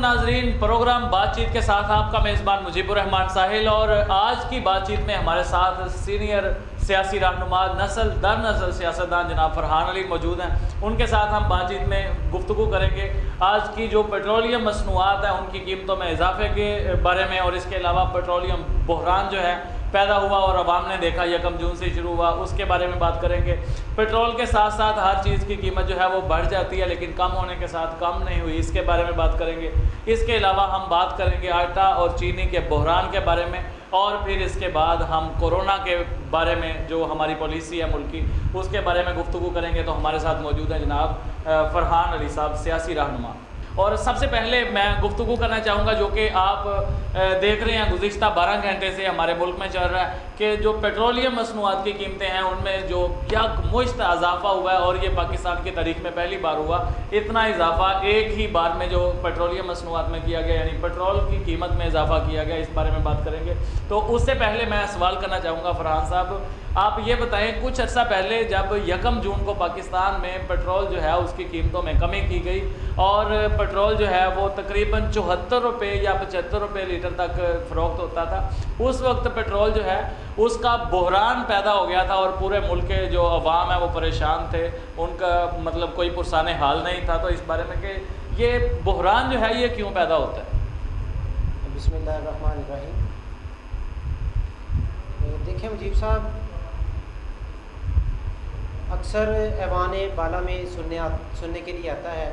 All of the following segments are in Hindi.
नाजरीन, प्रोग्राम बातचीत के साथ आपका मेज़बान मुजीबुर रहमान साहिल। और आज की बातचीत में हमारे साथ सीनियर सियासी रहनुमा, नस्ल दर नस्ल सियासतदान जनाब फरहान अली मौजूद हैं। उनके साथ हम बातचीत में गुफ्तगू करेंगे आज की जो पेट्रोलियम मसनूआत हैं उनकी कीमतों में इजाफे के बारे में, और इसके अलावा पेट्रोलियम बहरान जो है पैदा हुआ और अवाम ने देखा 1 जून से शुरू हुआ, उसके बारे में बात करेंगे। पेट्रोल के साथ साथ हर चीज़ की कीमत जो है वो बढ़ जाती है, लेकिन कम होने के साथ कम नहीं हुई, इसके बारे में बात करेंगे। इसके अलावा हम बात करेंगे आटा और चीनी के बहरान के बारे में, और फिर इसके बाद हम कोरोना के बारे में जो हमारी पॉलिसी है मुल्क की, उसके बारे में गुफ्तगू करेंगे। तो हमारे साथ मौजूद हैं जनाब फरहान अली साहब, सियासी रहनुमा। और सबसे पहले मैं गुफ्तगू करना चाहूँगा जो कि आप देख रहे हैं गुज़िश्ता 12 घंटे से हमारे मुल्क में चल रहा है कि जो पेट्रोलियम मसनूआत की कीमतें हैं उनमें जो यकमुश्त इजाफा हुआ है, और ये पाकिस्तान की तारीख में पहली बार हुआ इतना इजाफा एक ही बार में जो पेट्रोलियम मसनूआत में किया गया, यानी पेट्रोल की कीमत में इजाफा किया गया। इस बारे में बात करेंगे। तो उससे पहले मैं सवाल करना चाहूँगा फरहान साहब, आप ये बताएं, कुछ अर्सा पहले जब 1 जून को पाकिस्तान में पेट्रोल जो है उसकी कीमतों में कमी की गई और पेट्रोल जो है वो तकरीबन 74 रुपये या 75 रुपये लीटर तक फ़रोख्त होता था, उस वक्त पेट्रोल जो है उसका बहरान पैदा हो गया था और पूरे मुल्क के जो अवाम है वो परेशान थे, उनका मतलब कोई पुरसान हाल नहीं था। तो इस बारे में कि ये बहरान जो है ये क्यों पैदा होता है? बिस्मिल्लाहिर्रहमानिर्रहीम। देखिए मुजीब साहब, अक्सर ऐवान बाला में सुनने के लिए आता है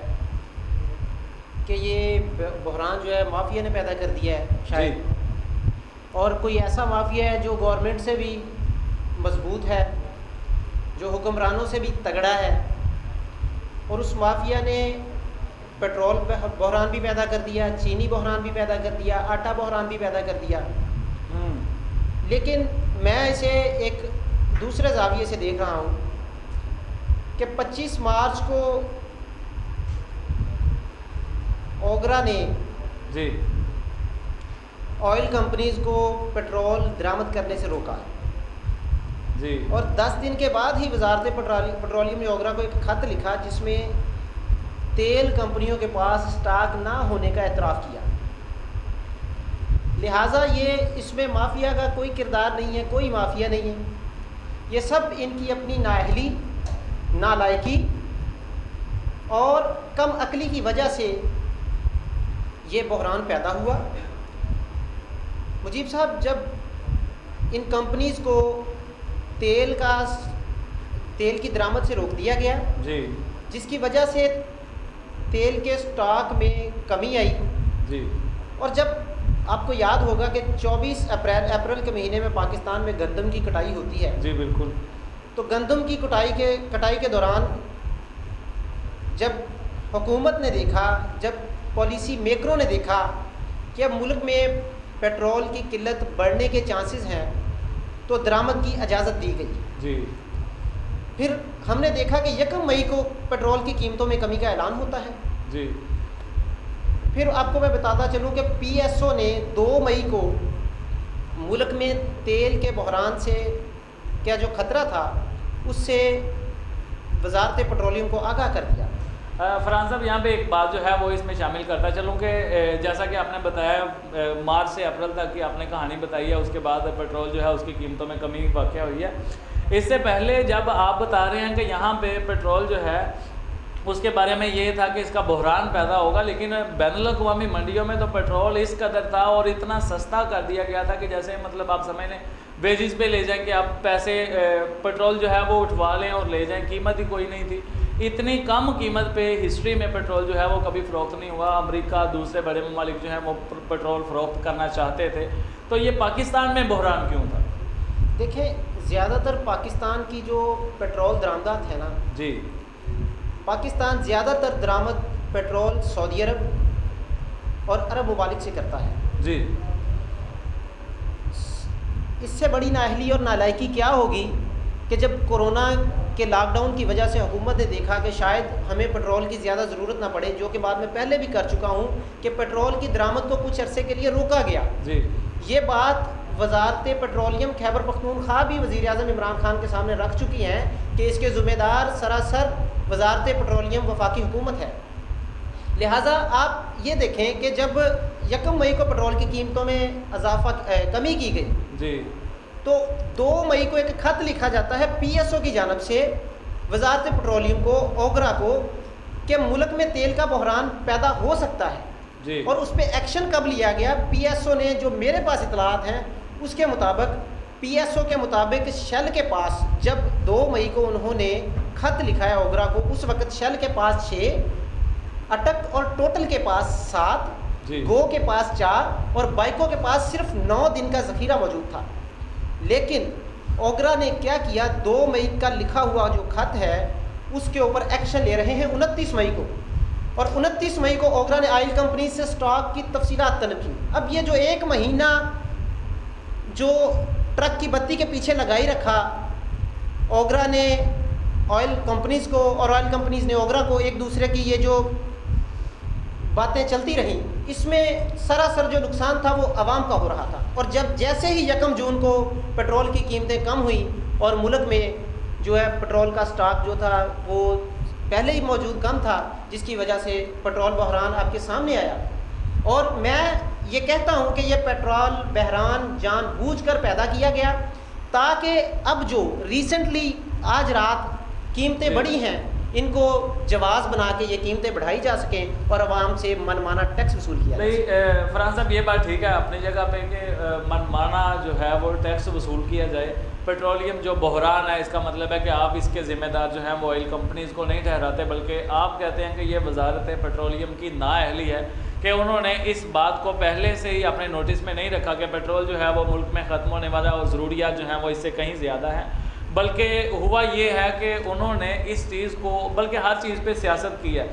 कि ये बहरान जो है माफिया ने पैदा कर दिया है शायद, और कोई ऐसा माफिया है जो गवर्नमेंट से भी मजबूत है, जो हुक्मरानों से भी तगड़ा है, और उस माफिया ने पेट्रोल बहरान भी पैदा कर दिया, चीनी बहरान भी पैदा कर दिया, आटा बहरान भी पैदा कर दिया। लेकिन मैं इसे एक दूसरे जाविये से देख रहा हूँ कि 25 मार्च को ओगरा ने ऑयल कंपनीज को पेट्रोल दरामद करने से रोका जी, और 10 दिन के बाद ही वजारत पेट्रोलियम ने ओगरा को एक ख़त लिखा जिसमें तेल कंपनियों के पास स्टॉक ना होने का एतराफ़ किया। लिहाजा ये इसमें माफिया का कोई किरदार नहीं है, कोई माफिया नहीं है, ये सब इनकी अपनी नाअहली, नालायकी और कम अकली की वजह से ये बहरान पैदा हुआ। मुजीब साहब, जब इन कंपनीज़ को तेल की दरामद से रोक दिया गया जी, जिसकी वजह से तेल के स्टॉक में कमी आई जी, और जब आपको याद होगा कि 24 अप्रैल के महीने में पाकिस्तान में गंदम की कटाई होती है जी, बिल्कुल। तो गंदम की कटाई के दौरान जब हुकूमत ने देखा, जब पॉलिसी मेकरों ने देखा कि अब मुल्क में पेट्रोल की किल्लत बढ़ने के चांसेस हैं, तो दरामद की इजाज़त दी गई जी। फिर हमने देखा कि 1 मई को पेट्रोल की कीमतों में कमी का ऐलान होता है जी। फिर आपको मैं बताता चलूँ कि PSO ने 2 मई को मुल्क में तेल के बहरान से क्या जो ख़तरा था उससे वजारत पेट्रोलियम को आगाह कर दिया। फरहान साहब, यहाँ पे एक बात जो है वो इसमें शामिल करता चलूँ कि जैसा कि आपने बताया मार्च से अप्रैल तक की आपने कहानी बताई है, उसके बाद पेट्रोल जो है उसकी कीमतों में कमी वाक़या हुई है। इससे पहले जब आप बता रहे हैं कि यहाँ पे पेट्रोल जो है उसके बारे में ये था कि इसका बहरान पैदा होगा, लेकिन बैनुल-अक़वामी मंडियों में तो पेट्रोल इस कदर था और इतना सस्ता कर दिया गया था कि जैसे मतलब आप समझ लें बेजिस पे ले जाएं कि आप पैसे पेट्रोल जो है वो उठवा लें और ले जाएं, कीमत ही कोई नहीं थी। इतनी कम कीमत पे हिस्ट्री में पेट्रोल जो है वो कभी फ़रोख्त नहीं हुआ। अमेरिका, दूसरे बड़े ममालिक जो हैं वो पेट्रोल फ़रोख्त करना चाहते थे, तो ये पाकिस्तान में बहरान क्यों था? देखें, ज़्यादातर पाकिस्तान की जो पेट्रोल दरामदात है ना जी, पाकिस्तान ज़्यादातर दरामद पेट्रोल सऊदी अरब और अरब ममालिक से करता है जी। इससे बड़ी नाअहली और नालायकी क्या होगी कि जब कोरोना के लॉकडाउन की वजह से हुकूमत ने देखा कि शायद हमें पेट्रोल की ज़्यादा ज़रूरत ना पड़े, जो कि बाद में पहले भी कर चुका हूँ कि पेट्रोल की दरामद को कुछ अरसे के लिए रोका गया जी। ये बात वजारत पेट्रोलियम खैबर पख्तूनख्वा भी वज़ीर आज़म इमरान खान के सामने रख चुकी हैं कि इसके ज़िम्मेदार सरासर वजारत पेट्रोलियम वफाकी हुकूमत है। लिहाजा आप ये देखें कि जब 1 मई को पेट्रोल की कीमतों में कमी की गई जी, तो 2 मई को एक खत लिखा जाता है पीएसओ की जानब से वजारत पेट्रोलियम को, ओगरा को, कि मुल्क में तेल का बहरान पैदा हो सकता है जी। और उस पर एक्शन कब लिया गया? पीएसओ ने, जो मेरे पास इतलात हैं उसके मुताबिक, पीएसओ के मुताबिक शेल के पास जब 2 मई को उन्होंने खत लिखा है ओगरा को, उस वक्त शेल के पास 6, अटक और टोटल के पास 7, गो के पास 4 और बाइको के पास सिर्फ 9 दिन का ज़ख़ीरा मौजूद था। लेकिन ओगरा ने क्या किया? 2 मई का लिखा हुआ जो खत है उसके ऊपर एक्शन ले रहे हैं 29 मई को, और 29 मई को ओगरा ने ऑयल कंपनी से स्टॉक की तफसीलात तलब की। अब ये जो 1 महीना जो ट्रक की बत्ती के पीछे लगाई रखा ओगरा ने ऑयल कंपनीज़ को, और ऑयल कंपनीज़ ने ओगरा को, एक दूसरे की ये जो बातें चलती रहीं, इसमें सरासर जो नुकसान था वो आवाम का हो रहा था। और जब जैसे ही 1 जून को पेट्रोल की कीमतें कम हुई और मुल्क में जो है पेट्रोल का स्टॉक जो था वो पहले ही मौजूद कम था, जिसकी वजह से पेट्रोल बहरान आपके सामने आया। और मैं ये कहता हूँ कि ये पेट्रोल बहरान जानबूझकर पैदा किया गया ताकि अब जो रिसेंटली आज रात कीमतें बढ़ी हैं, इनको जवाज़ बना के ये कीमतें बढ़ाई जा सकें और आवाम से मनमाना टैक्स वसूल किया जाए। नहीं फरहान साहब, ये बात ठीक है अपनी जगह पे कि मनमाना जो है वो टैक्स वसूल किया जाए। पेट्रोलियम जो बहरान है, इसका मतलब है कि आप इसके ज़िम्मेदार जो हैं वो ऑयल कंपनीज़ को नहीं ठहराते, बल्कि आप कहते हैं कि ये वजारत पेट्रोलियम की नाअहली है कि उन्होंने इस बात को पहले से ही अपने नोटिस में नहीं रखा कि पेट्रोल जो है वो मुल्क में ख़त्म होने वाला है और ज़रूरियात जो हैं वो इससे कहीं ज़्यादा हैं। बल्कि हुआ ये है कि उन्होंने इस चीज़ को, बल्कि हर चीज़ पे सियासत की है।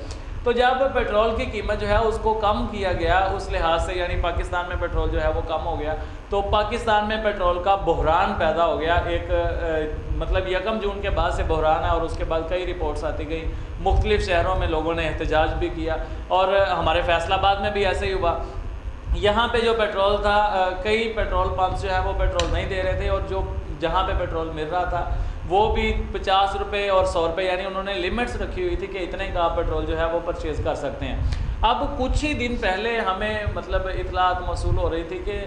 तो जब पेट्रोल की कीमत जो है उसको कम किया गया उस लिहाज से, यानी पाकिस्तान में पेट्रोल जो है वो कम हो गया, तो पाकिस्तान में पेट्रोल का बहरान पैदा हो गया। एक मतलब 1 जून के बाद से बहरान है और उसके बाद कई रिपोर्ट्स आती गई, मुख्तलिफ़ शहरों में लोगों ने एहतजाज भी किया और हमारे फैसलाबाद में भी ऐसे ही हुआ। यहाँ पे जो पेट्रोल था, कई पेट्रोल पंप जो है वो पेट्रोल नहीं दे रहे थे और जो जहाँ पे पेट्रोल मिल रहा था वो भी 50 रुपये और 100 रुपये, यानी उन्होंने लिमिट्स रखी हुई थी कि इतने का आप पेट्रोल जो है वो परचेज़ कर सकते हैं। अब कुछ ही दिन पहले हमें मतलब इतलात मौसूल हो रही थी कि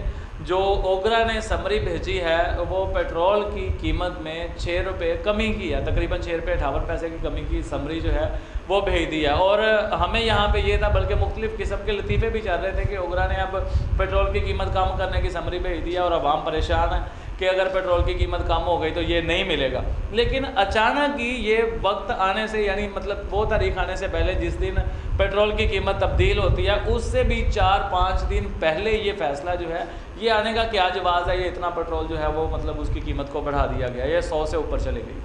जो ओगरा ने समरी भेजी है वो पेट्रोल की कीमत में 6 रुपये कमी की है, तकरीबन 6 रुपये 58 पैसे की कमी की समरी जो है वो भेज दिया। और हमें यहाँ पे ये था, बल्कि मुख्तलिफ़ किस्म के लतीफ़े भी चल रहे थे कि ओगरा ने अब पेट्रोल की कीमत कम करने की समरी भेज दिया और आवाम परेशान है कि अगर पेट्रोल की कीमत कम हो गई तो ये नहीं मिलेगा। लेकिन अचानक ही ये वक्त आने से, यानी मतलब वो तारीख आने से पहले जिस दिन पेट्रोल की कीमत तब्दील होती है उससे भी 4-5 दिन पहले ये फ़ैसला जो है ये आने का क्या जवाज़ है, ये इतना पेट्रोल जो है वो मतलब उसकी कीमत को बढ़ा दिया गया, ये 100 से ऊपर चली गई।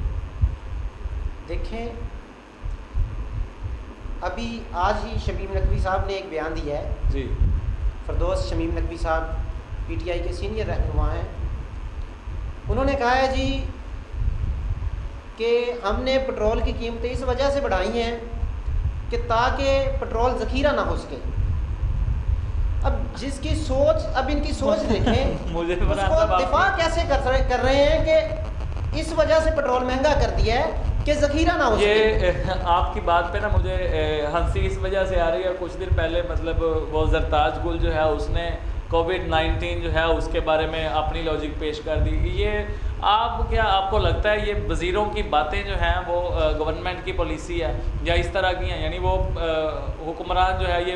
देखें, अभी आज ही शमीम नकवी साहब ने एक बयान दिया है जी। फरदौस शमीम नकवी साहब पीटीआई के सीनियर रहनुमा हैं। उन्होंने कहा है जी कि हमने पेट्रोल की कीमतें इस वजह से बढ़ाई हैं कि ताकि पेट्रोल ज़ख़ीरा ना हो सके। अब जिसकी सोच, अब इनकी सोच देखें मुझे उसको दिफा कैसे कर रहे हैं कि इस वजह से पेट्रोल महंगा कर दिया है कि ज़ख़ीरा ना हो सके। ये आपकी बात पे ना मुझे हंसी इस वजह से आ रही है, कुछ दिन पहले मतलब वो जरताज गुल जो है उसने कोविड-19 जो है उसके बारे में अपनी लॉजिक पेश कर दी। ये आपको लगता है ये वज़ीरों की बातें जो हैं वो गवर्नमेंट की पॉलिसी है या इस तरह की हैं? यानी वो हुक्मरान जो है, ये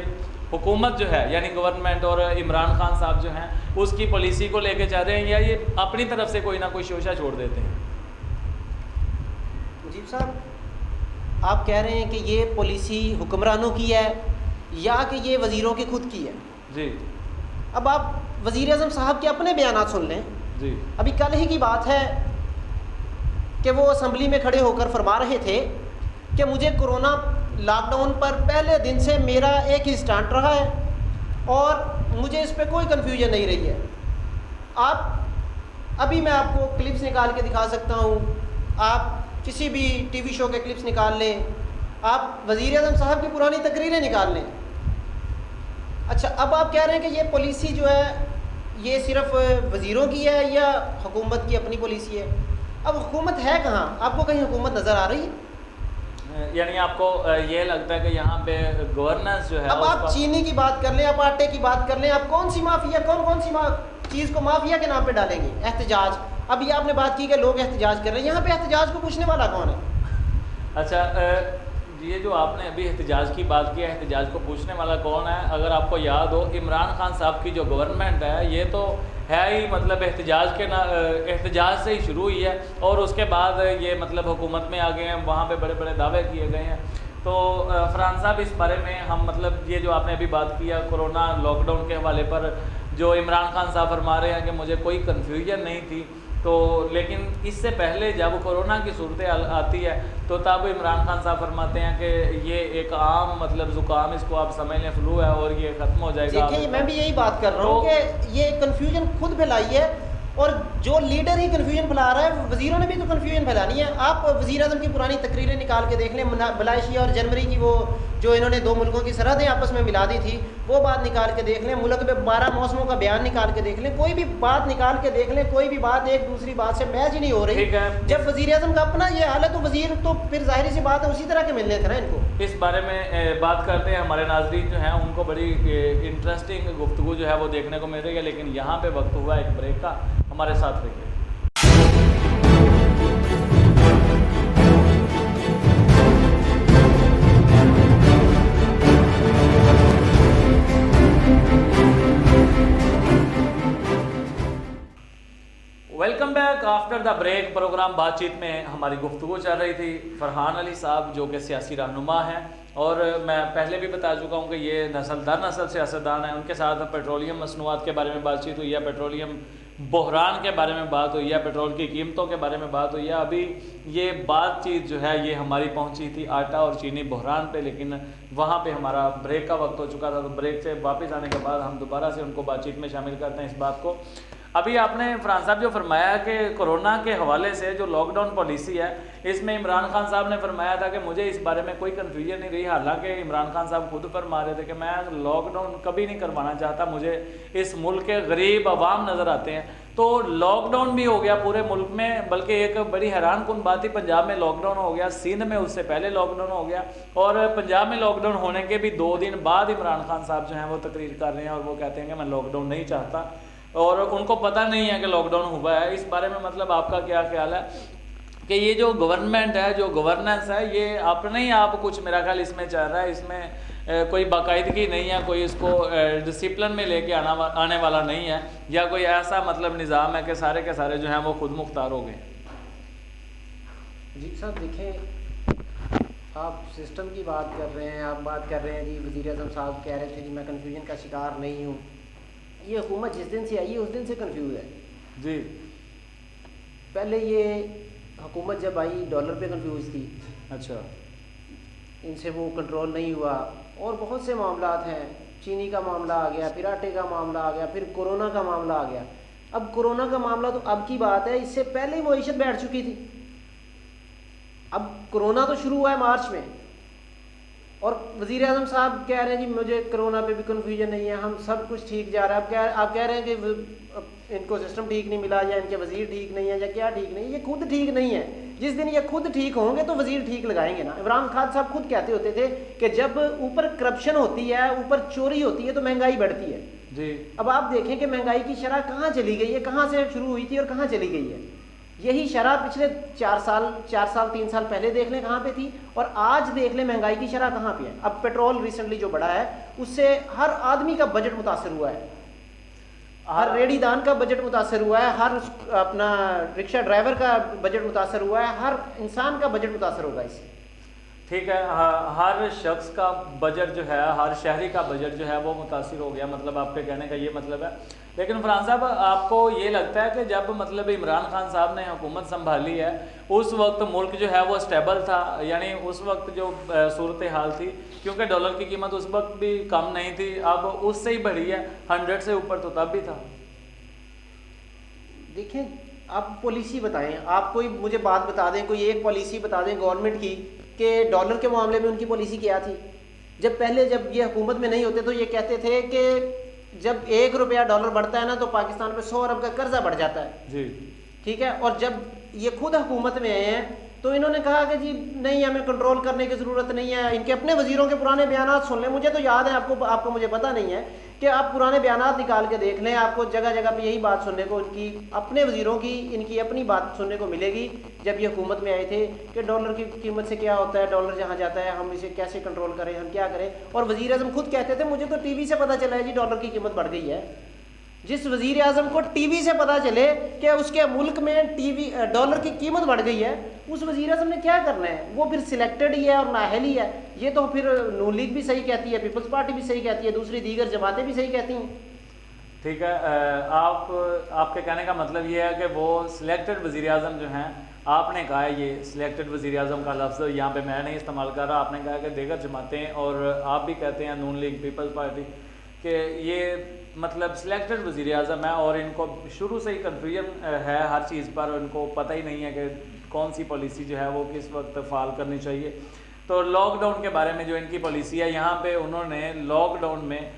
हुकूमत जो है यानी गवर्नमेंट और इमरान खान साहब जो हैं उसकी पॉलिसी को लेके जा रहे हैं या ये अपनी तरफ से कोई ना कोई शोशा छोड़ देते हैं? मुजीब साहब, आप कह रहे हैं कि ये पॉलिसी हुक्मरानों की है या कि ये वज़ीरों की खुद की है? जी। अब आप वज़ीर आज़म साहब के अपने बयानात सुन लें जी। अभी कल ही की बात है कि वो असम्बली में खड़े होकर फरमा रहे थे कि मुझे कोरोना लॉकडाउन पर पहले दिन से मेरा एक ही स्टैंड रहा है और मुझे इस पर कोई कन्फ्यूजन नहीं रही है। आप अभी मैं आपको क्लिप्स निकाल के दिखा सकता हूँ, आप किसी भी टीवी शो के क्लिप्स निकाल लें, आप वज़ीर आज़म साहब की पुरानी तकरीरें निकाल लें। अच्छा, अब आप कह रहे हैं कि ये पॉलिसी जो है ये सिर्फ वज़ीरों की है या हुकूमत की अपनी पॉलिसी है? अब हुकूमत है कहाँ? आपको कहीं हुकूमत नज़र आ रही है? यानी आपको ये लगता है कि यहाँ पे गवर्नेंस जो है, अब आप चीनी की बात कर लें, आप आटे की बात कर लें, आप कौन सी माफिया, कौन सी चीज़ को माफिया के नाम पे डालेंगे? एहतजाज, अभी आपने बात की कि लोग एहतजाज कर रहे हैं, यहाँ पे एहतजाज को पूछने वाला कौन है? अच्छा, ये जो आपने अभी एहतजाज की बात की है, एहतजाज को पूछने वाला कौन है? अगर आपको याद हो, इमरान खान साहब की जो गवर्नमेंट है ये तो है ही मतलब एहतजाज से ही शुरू हुई है और उसके बाद ये मतलब हुकूमत में आ गए हैं, वहाँ पे बड़े बड़े दावे किए गए हैं। तो फरहान साहब, इस बारे में हम मतलब ये जो आपने अभी बात किया कोरोना लॉकडाउन के हवाले पर, जो इमरान खान साहब फरमा रहे हैं कि मुझे कोई कन्फ्यूजन नहीं थी, तो लेकिन इससे पहले जब कोरोना की सूरत आती है तो तब इमरान खान साहब फरमाते हैं कि ये एक आम मतलब ज़ुकाम, इसको आप समझ लें फ्लू है और ये ख़त्म हो जाएगा। देखिए, मैं भी यही बात कर रहा हूँ कि ये कन्फ्यूजन खुद फैलाई है और जो लीडर ही कन्फ्यूजन फैला रहा है, वजीरों ने भी तो कन्फ्यूजन फैलानी है। आप वज़ीर आज़म की पुरानी तकरीरें निकाल के देख लें, मलाइशिया और जनवरी की वो जो इन्होंने दो मुल्कों की सरहदें आपस में मिला दी थी, वो बात निकाल के देख लें, मुल्क में 12 मौसमों का बयान निकाल के देख लें, कोई भी बात निकाल के देख लें, कोई भी बात एक दूसरी बात से मैच ही नहीं हो रही। जब वज़ीर आज़म का अपना ये हाल है तो वज़ीर तो फिर जाहिर सी बात है उसी तरह के मिलने थे ना इनको। इस बारे में बात करते हैं, हमारे नाजरीन जो हैं उनको बड़ी इंटरेस्टिंग गुफ्तगू जो है वो देखने को मिल रही है, लेकिन यहाँ पे वक्त हुआ एक ब्रेक का, हमारे साथ रहिए। Welcome back after the break. Programme बातचीत में हमारी गुफ्तगू चल रही थी फरहान अली साहब जो कि सियासी रहनुमा हैं, और मैं पहले भी बता चुका हूं कि ये नस्ल दर नस्ल सियासतदान है। उनके साथ पेट्रोलियम मसनूआत के बारे में बातचीत हुई है, पेट्रोलियम बहरान के बारे में बात हुई है, पेट्रोल की कीमतों के बारे में बात हुई है। अभी ये बातचीत जो है ये हमारी पहुंची थी आटा और चीनी बहरान पे, लेकिन वहाँ पे हमारा ब्रेक का वक्त हो चुका था। तो ब्रेक से वापस आने के बाद हम दोबारा से उनको बातचीत में शामिल करते हैं इस बात को। अभी आपने फरहान साहब जो फरमाया कि कोरोना के हवाले से जो लॉकडाउन पॉलिसी है, इसमें इमरान खान साहब ने फरमाया था कि मुझे इस बारे में कोई कन्फ्यूजन नहीं रही। हालांकि इमरान खान साहब खुद फरमा रहे थे कि मैं लॉकडाउन कभी नहीं करवाना चाहता, मुझे इस मुल्क के गरीब अवाम नज़र आते हैं। तो लॉकडाउन भी हो गया पूरे मुल्क में, बल्कि एक बड़ी हैरान कुन बात थी, पंजाब में लॉकडाउन हो गया, सिंध में उससे पहले लॉकडाउन हो गया, और पंजाब में लॉकडाउन होने के भी 2 दिन बाद इमरान खान साहब जो हैं वो तकरीर कर रहे हैं और वो कहते हैं कि मैं लॉकडाउन नहीं चाहता, और उनको पता नहीं है कि लॉकडाउन हुआ है। इस बारे में मतलब आपका क्या ख्याल है कि ये जो गवर्नमेंट है, जो गवर्नेंस है, ये अपने ही आप कुछ मेरा ख्याल इसमें चल रहा है, इसमें कोई बाकायदगी नहीं है, कोई इसको डिसिप्लिन में लेके आने वाला नहीं है, या कोई ऐसा मतलब निज़ाम है कि सारे के सारे जो हैं वो खुद मुख्तार हो गए? जी साहब, देखें, आप सिस्टम की बात कर रहे हैं, आप बात कर रहे हैं जी वज़ीर आज़म साहब कह रहे थे जी मैं कन्फ्यूजन का शिकार नहीं हूँ। ये हुकूमत जिस दिन से आई है उस दिन से कंफ्यूज है जी। पहले ये हुकूमत जब आई डॉलर पे कंफ्यूज थी, अच्छा, इनसे वो कंट्रोल नहीं हुआ, और बहुत से मामलात हैं, चीनी का मामला आ गया, फिर आटे का मामला आ गया, फिर कोरोना का मामला आ गया। अब कोरोना का मामला तो अब की बात है, इससे पहले ही मईशत बैठ चुकी थी। अब कोरोना तो शुरू हुआ है मार्च में, और वज़ीर आज़म साहब कह रहे हैं जी मुझे कोरोना पे भी कन्फ्यूजन नहीं है, हम सब कुछ ठीक जा रहा है। आप कह रहे हैं कि इनको सिस्टम ठीक नहीं मिला, या इनके वज़ीर ठीक नहीं है, या क्या ठीक नहीं है। ये खुद ठीक नहीं है। जिस दिन ये खुद ठीक होंगे तो वज़ीर ठीक लगाएंगे ना। इमरान खान साहब खुद कहते होते थे कि जब ऊपर करप्शन होती है, ऊपर चोरी होती है, तो महंगाई बढ़ती है जी। अब आप देखें कि महंगाई की शरह कहाँ चली गई है, कहाँ से शुरू हुई थी और कहाँ चली गई है। यही शरह पिछले 4 साल 3 साल पहले देख लें कहाँ पे थी, और आज देख लें महंगाई की शरह कहाँ पे है। अब पेट्रोल रिसेंटली जो बढ़ा है उससे हर आदमी का बजट मुतासर हुआ है, हर रेडीदान का बजट मुतासर हुआ है, हर अपना रिक्शा ड्राइवर का बजट मुतासर हुआ है, हर इंसान का बजट मुतासर होगा इससे। ठीक है, हर शख्स का बजट जो है, हर शहरी का बजट जो है वो मुतासिर हो गया, मतलब आपके कहने का ये मतलब है। लेकिन फरहान साहब, आपको ये लगता है कि जब मतलब इमरान खान साहब ने हुकूमत संभाली है उस वक्त मुल्क जो है वो स्टेबल था, यानी उस वक्त जो सूरत हाल थी, क्योंकि डॉलर की कीमत उस वक्त भी कम नहीं थी, अब उससे ही बढ़ी है, 100 से ऊपर तो तब भी था। देखें, आप पॉलिसी बताएं, आप कोई मुझे बात बता दें, कोई एक पॉलिसी बता दें गवर्नमेंट की कि डॉलर के मामले में उनकी पॉलिसी क्या थी। जब पहले जब ये हुकूमत में नहीं होते तो ये कहते थे कि जब 1 रुपया डॉलर बढ़ता है ना तो पाकिस्तान पे 100 अरब का कर्जा बढ़ जाता है जी। ठीक है, और जब ये खुद हुकूमत में आए हैं तो इन्होंने कहा कि जी नहीं, हमें कंट्रोल करने की ज़रूरत नहीं है, इनके अपने वज़ीरों के पुराने बयानात सुन लें। मुझे तो याद है, आपको मुझे पता नहीं है कि आप पुराने बयानात निकाल के देख लें, आपको जगह जगह पे यही बात सुनने को उनकी अपने वज़ीरों की इनकी अपनी बात सुनने को मिलेगी जब ये हुकूमत में आए थे कि डॉलर की कीमत से क्या होता है, डॉलर जहाँ जाता है हम इसे कैसे कंट्रोल करें, हम क्या करें। और वज़ीर आज़म खुद कहते थे मुझे तो टीवी से पता चला है जी डॉलर की कीमत बढ़ गई है। जिस वज़ीर आज़म को टीवी से पता चले कि उसके मुल्क में डॉलर की कीमत बढ़ गई है, उस वज़ीर आज़म ने क्या करना है? वो फिर सिलेक्टेड ही है और नाअहल ही है। ये तो फिर नून लीग भी सही कहती है, पीपल्स पार्टी भी सही कहती है, दूसरी दीगर जमातें भी सही कहती हैं। ठीक है, आपके कहने का मतलब ये है कि वो सिलेक्टेड वज़ीर आज़म जो हैं, आपने कहा है ये सिलेक्टेड वज़ीर आज़म का लफ्ज़ यहाँ पे मैं नहीं इस्तेमाल कर रहा, आपने कहा कि दीगर जमातें और आप भी कहते हैं नून लीग पीपल्स पार्टी कि ये मतलब सिलेक्टेड वज़ीर आज़म है और इनको शुरू से ही कन्फ्यूजन है हर चीज़ पर, इनको पता ही नहीं है कि कौन सी पॉलिसी जो है वो किस वक्त फ़ाल करनी चाहिए। तो लॉकडाउन के बारे में जो इनकी पॉलिसी है, यहाँ पे उन्होंने लॉकडाउन में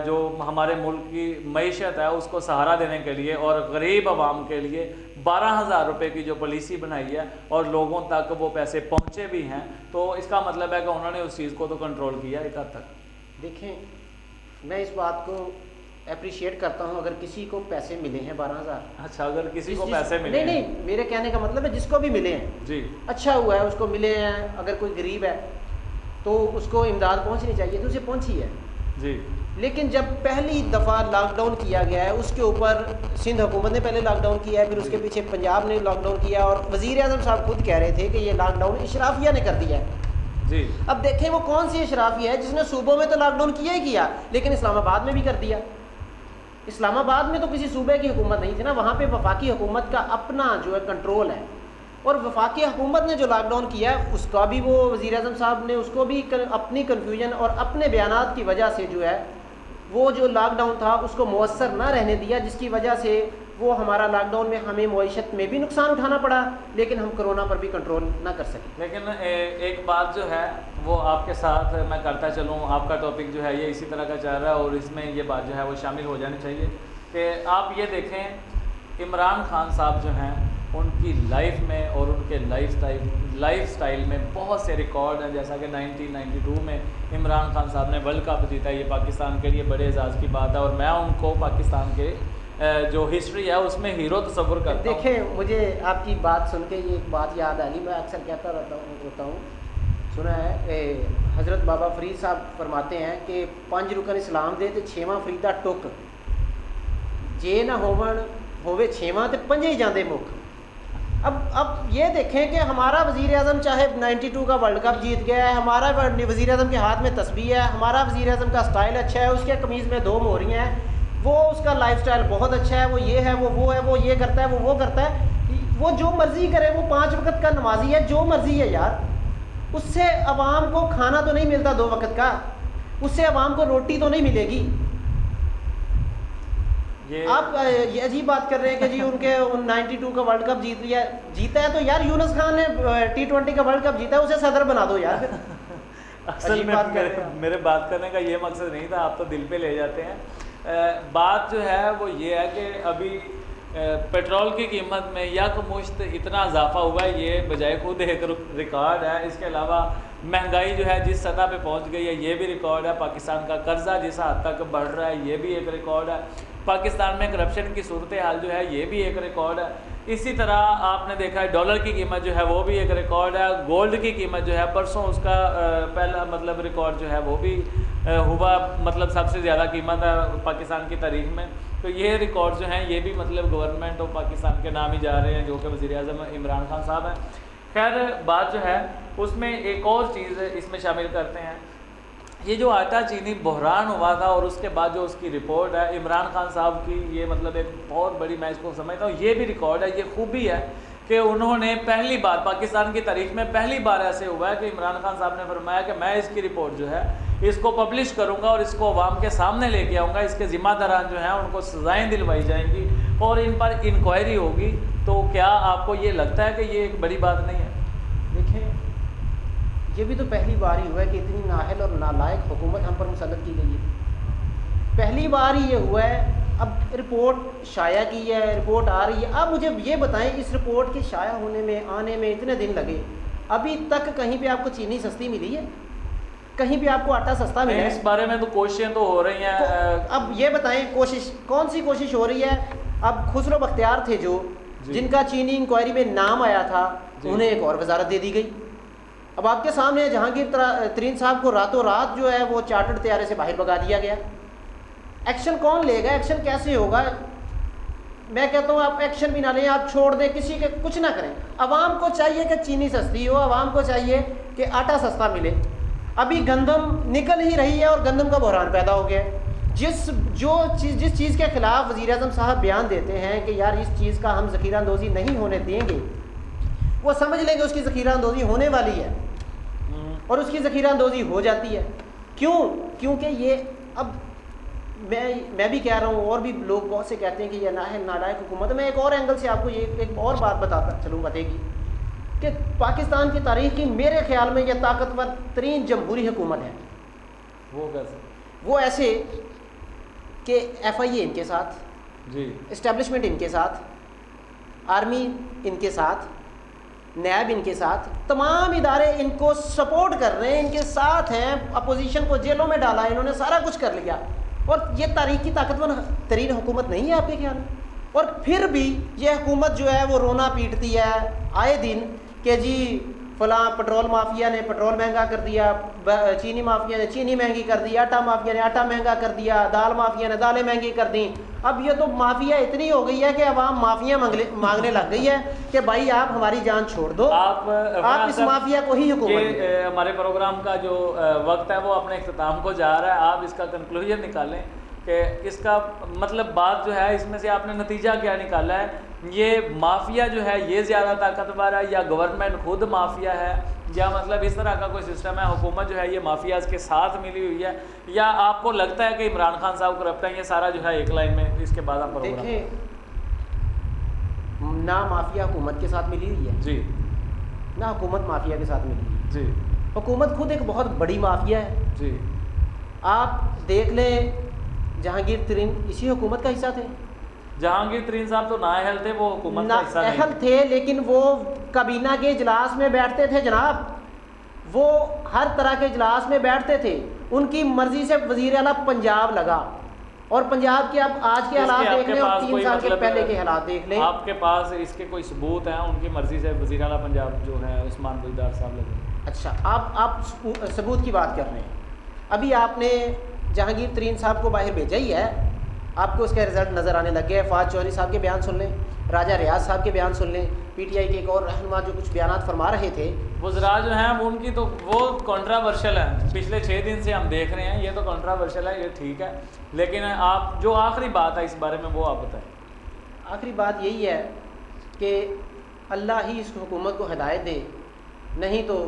जो हमारे मुल्क की मईशत है उसको सहारा देने के लिए और गरीब आवाम के लिए 12,000 रुपये की जो पॉलिसी बनाई है और लोगों तक वो पैसे पहुँचे भी हैं, तो इसका मतलब है कि उन्होंने उस चीज़ को तो कंट्रोल किया एक हद तक। देखें, मैं इस बात को अप्रिशिएट करता हूँ अगर किसी को पैसे मिले हैं 12,000। अच्छा, अगर किसी को पैसे मिले नहीं, मेरे कहने का मतलब है जिसको भी मिले हैं जी, अच्छा हुआ है, उसको मिले हैं। अगर कोई गरीब है तो उसको इमदाद पहुँचनी चाहिए, तो उसे पहुँची है जी। लेकिन जब पहली दफ़ा लॉकडाउन किया गया है, उसके ऊपर सिंध हुकूमत ने पहले लॉकडाउन किया है, फिर उसके पीछे पंजाब ने लॉकडाउन किया और वज़ीर आज़म साहब खुद कह रहे थे कि ये लॉकडाउन इशराफिया ने कर दिया है जी। अब देखें वो कौन सी इशराफिया है जिसने सूबों में तो लॉकडाउन किया ही किया, लेकिन इस्लामाबाद में भी कर दिया। इस्लामाबाद में तो किसी सूबे की हुकूमत नहीं थी ना, वहाँ पे वफाकी हुकूमत का अपना जो है कंट्रोल है। और वफाकी हुकूमत ने जो लॉकडाउन किया है उसका भी वो वज़ीर आज़म साहब ने उसको भी अपनी कन्फ्यूजन और अपने बयानात की वजह से जो है वो जो लॉकडाउन था उसको मुअस्सर ना रहने दिया, जिसकी वजह से वो हमारा लॉकडाउन में हमें मईशत में भी नुकसान उठाना पड़ा, लेकिन हम कोरोना पर भी कंट्रोल ना कर सके। लेकिन एक बात जो है वो आपके साथ मैं करता चलूँ, आपका टॉपिक जो है ये इसी तरह का चल रहा है और इसमें ये बात जो है वो शामिल हो जानी चाहिए कि आप ये देखें इमरान खान साहब जो हैं उनकी लाइफ में और उनके लाइफ स्टाइल में बहुत से रिकॉर्ड हैं। जैसा कि 1992 में इमरान खान साहब ने वर्ल्ड कप जीता, ये पाकिस्तान के लिए बड़े एजाज़ की बात है और मैं उनको पाकिस्तान के जो हिस्ट्री है उसमें हीरो तस्वुर करता हूँ। देखें, मुझे आपकी बात सुन के ये एक बात याद आ रही, मैं अक्सर कहता रहता हूँ, सुना है हज़रत बाबा फरीद साहब फरमाते हैं कि 5 रुकन इस्लाम दे तो 6वां फरीदा टुक, जे ना होवे 6वां तो 5 ही जाते मुख। अब ये देखें कि हमारा वज़ीर आज़म चाहे 92 का वर्ल्ड कप जीत गया है, हमारा वज़ीर आज़म के हाथ में तस्बीह है, हमारा वज़ीर आज़म का स्टाइल अच्छा है, उसके कमीज़ में 2 मोहरियाँ हैं, वो उसका लाइफस्टाइल बहुत अच्छा है, वो ये है वो है, वो ये करता है वो करता है, वो जो मर्ज़ी करे, वो 5 वक्त का नमाजी है, जो मर्ज़ी है यार। उससे आवाम को खाना तो नहीं मिलता 2 वक्त का, उससे आवाम को रोटी तो नहीं मिलेगी। आप ये अजीब बात कर रहे हैं कि जी उनके 92 का वर्ल्ड कप जीता है, तो यार यूनुस खान ने T20 का वर्ल्ड कप जीता है, उसे सदर बना दो यार। असल में मेरे बात करने का ये मकसद नहीं था, आप तो दिल पे ले जाते हैं। बात जो है वो ये है कि अभी पेट्रोल की कीमत में यकमुश्त इतना इजाफा हुआ है, ये बजाय खुद एक रिकॉर्ड है। इसके अलावा महंगाई जो है जिस सतह पे पहुंच गई है ये भी रिकॉर्ड है। पाकिस्तान का कर्जा जिस हद तक बढ़ रहा है ये भी एक रिकॉर्ड है। पाकिस्तान में करप्शन की सूरत हाल जो है ये भी एक रिकॉर्ड है। इसी तरह आपने देखा है डॉलर की कीमत जो है वो भी एक रिकॉर्ड है। गोल्ड की कीमत जो है परसों उसका पहला मतलब रिकॉर्ड जो है वो भी हुआ, मतलब सबसे ज़्यादा कीमत है पाकिस्तान की तारीख में। तो ये रिकॉर्ड जो हैं ये भी मतलब गवर्नमेंट ऑफ पाकिस्तान के नाम ही जा रहे हैं, जो कि वज़ीर आज़म इमरान खान साहब हैं। खैर बात जो है उसमें एक और चीज़ इसमें शामिल करते हैं, ये जो आटा चीनी बहरान हुआ था और उसके बाद जो उसकी रिपोर्ट है इमरान खान साहब की, ये मतलब एक बहुत बड़ी, मैं इसको समझता हूँ ये भी रिकॉर्ड है, ये खूबी है कि उन्होंने पहली बार पाकिस्तान की तारीख में पहली बार ऐसे हुआ है कि इमरान खान साहब ने फरमाया कि मैं इसकी रिपोर्ट जो है इसको पब्लिश करूँगा और इसको अवाम के सामने लेके आऊँगा, इसके ज़िम्मेदारान जो हैं उनको सज़ाएँ दिलवाई जाएंगी और इन पर इंक्वायरी होगी। तो क्या आपको ये लगता है कि ये एक बड़ी बात नहीं है? देखें, ये भी तो पहली बार ही हुआ है कि इतनी नाअहल और नालायक हुकूमत हम पर मुसल्लत की गई है। पहली बार ही ये हुआ है अब रिपोर्ट शाया की है, रिपोर्ट आ रही है। अब मुझे ये बताएं, इस रिपोर्ट के शाया होने में, आने में इतने दिन लगे, अभी तक कहीं पे आपको चीनी सस्ती मिली है? कहीं भी आपको आटा सस्ता मिला है? इस बारे में तो कोशिशें तो हो रही हैं। अब ये बताएं, कोशिश कौन सी कोशिश हो रही है? अब खुसरो बख्तियार थे जो, जिनका चीनी इंक्वायरी में नाम आया था, उन्हें एक और वजारत दे दी गई। अब आपके सामने जहांगीर तरीन साहब को रातों रात जो है वो चार्टर्ड तैयारे से बाहर भगा दिया गया। एक्शन कौन लेगा? एक्शन कैसे होगा? मैं कहता हूँ आप एक्शन भी ना लें, आप छोड़ दें, किसी के कुछ ना करें। आवाम को चाहिए कि चीनी सस्ती हो, आवाम को चाहिए कि आटा सस्ता मिले। अभी गंदम निकल ही रही है और गंदम का बहरान पैदा हो गया। जिस चीज़ के खिलाफ वज़ीर-ए-आज़म साहब बयान देते हैं कि यार इस चीज़ का हम ज़ख़ीरा अंदोज़ी नहीं होने देंगे, वो समझ लेंगे उसकी ज़ख़ीरा अंदोज़ी होने वाली है और उसकी ज़ख़ीरा अंदोज़ी हो जाती है। क्यों? क्योंकि ये अब मैं भी कह रहा हूँ और भी लोग बहुत से कहते हैं कि ये नालायक हुकूमत है। मैं एक और एंगल से आपको ये एक और बात बताता चलूँ, बतेगी कि पाकिस्तान की तारीख की मेरे ख्याल में ये ताकतवर तरीन जमहूरी हुकूमत है। वो कैसे? वो ऐसे कि FIA इनके साथ जी, इस्टेब्लिशमेंट इनके साथ, आर्मी इनके साथ, नैब इनके साथ, तमाम इदारे इनको सपोर्ट कर रहे हैं, इनके साथ हैं। अपोजिशन को जेलों में डाला, इन्होंने सारा कुछ कर लिया और ये तारीख की ताकतवर तरीन हुकूमत नहीं है आपके ख्याल में? और फिर भी ये हुकूमत जो है वो रोना पीटती है आए दिन कि जी फलां पेट्रोल माफिया ने पेट्रोल महंगा कर दिया, चीनी माफिया ने चीनी महंगी कर दी, आटा माफिया ने आटा महंगा कर दिया, दाल माफिया ने दालें महंगी कर दी। अब ये तो माफिया इतनी हो गई है कि आवाम माफिया मांगने लग गई है कि भाई आप हमारी जान छोड़ दो, आप इस माफिया को ही हुकूमत। हमारे प्रोग्राम का जो वक्त है वो अपने इख्तिताम को जा रहा है। आप इसका कंक्लूजन निकालें कि इसका मतलब बात जो है इसमें से आपने नतीजा क्या निकाला है? ये माफिया जो है ये ज़्यादा ताकतवर है या गवर्नमेंट खुद माफिया है, या मतलब इस तरह का कोई सिस्टम है? हुकूमत जो है ये माफियाज के साथ मिली हुई है, या आपको लगता है कि इमरान खान साहब करप्ट हैं? ये सारा जो है एक लाइन में इसके बाद आप देखें, ना माफिया हुकूमत के साथ मिली हुई है जी, ना हुकूमत माफिया के साथ मिली हुई जी। हुकूमत खुद एक बहुत बड़ी माफिया है जी। आप देख लें, जहांगीर तरीन इसी हुकूमत का हिस्सा थे। जहांगीर तरीन साहब तो नाअहल थे, वो हुकूमत का हिस्सा नहीं थे, लेकिन वो काबीना के इजलास में बैठते थे जनाब, वो हर तरह के इजलास में बैठते थे। उनकी मर्जी से वजीर आला पंजाब लगा, और पंजाब के अब आज के हालात देख लें और 3 साल के पहले के हालात देख लें। आपके पास इसके कोई सबूत हैं? उनकी मर्जी से वजीर आला पंजाब जो है उस्मान बुज़दार साहब लगे। अच्छा, आप सबूत की बात कर रहे हैं। अभी आपने जहांगीर तरीन साहब को बाहर भेजा ही है, आपको उसके रिजल्ट नज़र आने लग गए। फवाद चौधरी साहब के बयान सुन लें, राजा रियाज साहब के बयान सुन लें, PTI के एक और रहनुमा जो कुछ बयान फरमा रहे थे। वज़रा जो हैं वो उनकी तो वो कंट्रावर्शियल है, पिछले 6 दिन से हम देख रहे हैं, ये तो कंट्रावर्शियल है, ये ठीक है। लेकिन आप जो आखिरी बात है इस बारे में वो आप बताएं। आखिरी बात यही है कि अल्लाह ही इस हुकूमत को हिदायत दे, नहीं तो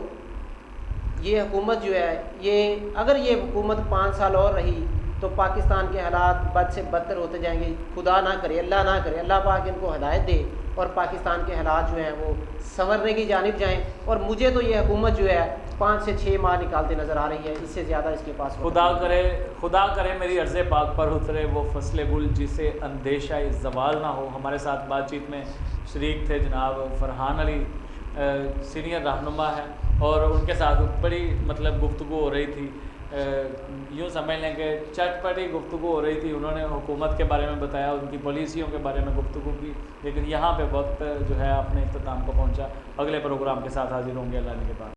ये हुकूमत जो है, ये अगर ये हुकूमत 5 साल और रही तो पाकिस्तान के हालात बद से बदतर होते जाएंगे। खुदा ना करे, अल्लाह ना करे, अल्लाह पाक इनको हिदायत दे और पाकिस्तान के हालात जो हैं वो संवरने की जानिब जाएं। और मुझे तो ये हुकूमत जो है 5 से 6 माह निकालते नज़र आ रही है, इससे ज़्यादा इसके पास खुदा करे मेरी अर्ज़ पाक पर उतरे वो फसले गुल जिसे अंदेशा ज़वाल ना हो। हमारे साथ बातचीत में शरीक थे जनाब फरहान अली, सीनियर रहनुमा है, और उनके साथ बड़ी मतलब गुफ्तगू हो रही थी, यूँ समझ लें कि चटपटी गुफ्तगू हो रही थी। उन्होंने हुकूमत के बारे में बताया, उनकी पॉलिसियों के बारे में गुफ्तगू की, लेकिन यहाँ पे वक्त जो है अपने इख्तिताम को पहुँचा। अगले प्रोग्राम के साथ हाजिर होंगे अल्लाह के बाद।